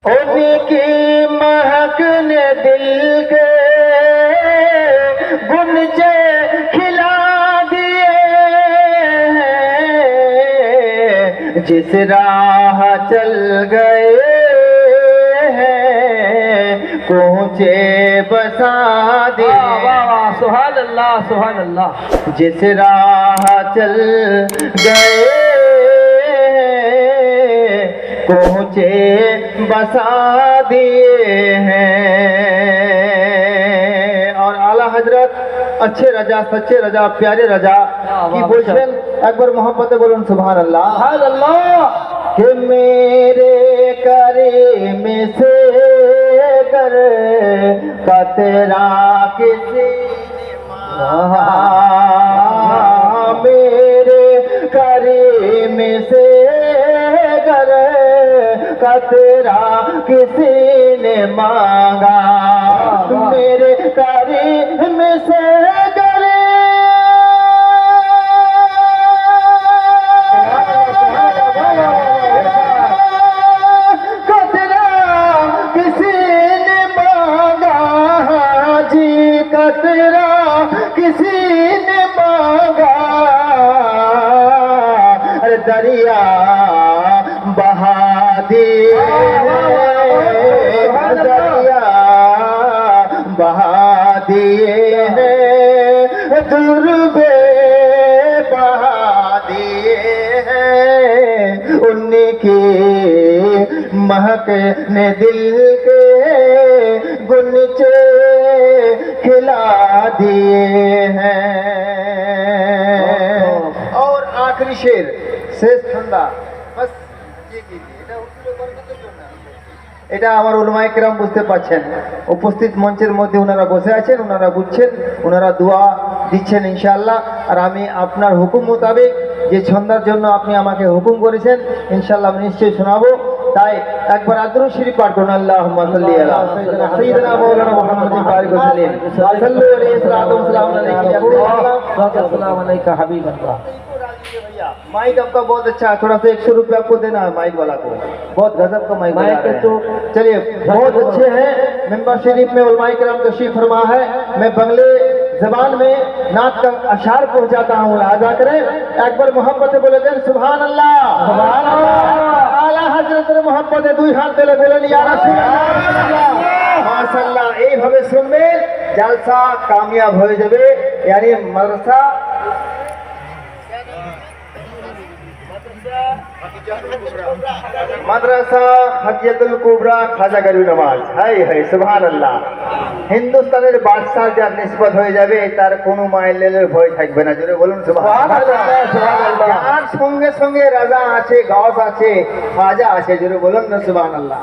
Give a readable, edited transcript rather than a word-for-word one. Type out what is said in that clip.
उनकी महक ने दिल के गुंजे खिला दिए हैं, जिस राह चल गए हैं पहुँचे बसा दिए। सुभान अल्लाह सुभान अल्लाह। जिस राह चल गए पहुँचे बसा दिए हैं। और आला हजरत अच्छे रजा सच्चे रजा प्यारे रजा की बोलছেন একবার मोहब्बते बोलুন सुभान अल्लाह। सुभान अल्लाह। कि मेरे करीम से कर कतरा किसी मेरे करीम से कर कतरा किसी ने मांगा, मेरे करीम से करे कतरा किसी ने मांगा जी, कतरा किसी ने मांगा। अरे दरिया बहा दिए, दरिया बहा दिए हैं, दुर्बे बहा दिए हैं। उनकी महक ने दिल के गुंजे खिला दिए हैं। और आखिरी शेर শেষ ঠান্ডা বাস এটা আমার উলামায়ে কেরাম বুঝতে পারছেন। উপস্থিত মঞ্চের মধ্যে ওনারা বসে আছেন, ওনারা বুঝছেন, ওনারা দোয়া দিচ্ছেন ইনশাআল্লাহ। আর আমি আপনার হুকুম মোতাবেক যে ছন্দার জন্য আপনি আমাকে হুকুম করেছেন ইনশাআল্লাহ আমি নিশ্চয়ই শোনাবো। তাই একবার আদরুদ শরীফ পাঠ করুন। আল্লাহুম্মা সাল্লি আলা সাইয়্যিদিনা মাওলানা মুহাম্মাদিন বারিক ওয়া সাল্লিম সাল্লু আলাইহি সাল্লাতু ওয়া সালামু আলাইকা या अस्सलाम अलैका हबीब अल्लाह। माइक आपका बहुत अच्छा है, थोड़ा सा 100 रुपये आपको देना है माइक वाला को, बहुत गजब का माइक माइक है। तो चलिए बहुत अच्छे हैं। मेंबर शरीफ में उलमाए किराम तशरीफ फरमा है। मैं बंगले जबान में नात का अशार पहुंचाता हूँ, आजा करें एक बार मोहब्बत बोले दें सुभान अल्लाह सुभान अल्लाह। आला हजरत मोहब्बत दुई हाथ दिले बोलें या रसूल अल्लाह माशाअल्लाह। এইভাবে শুনবেন জালসা কামিয়াব হয়ে যাবে। यानी मदरसा মাদ্রাসা হাজিয়াতুল কুবরা খাজা গরিব নওয়াজ। হাই হাই সুবহান আল্লাহ। হিন্দুস্তানের বাদশাহ যার নিসবত হয়ে যাবে তার কোনো মাইলের ভয় থাকবে না। জোরে বলুন সুবহান আল্লাহ সুবহান আল্লাহ। আর সঙ্গে সঙ্গে রাজা আছে, গাওস আছে, খাজা আছে। জোরে বলুন না সুবহান আল্লাহ।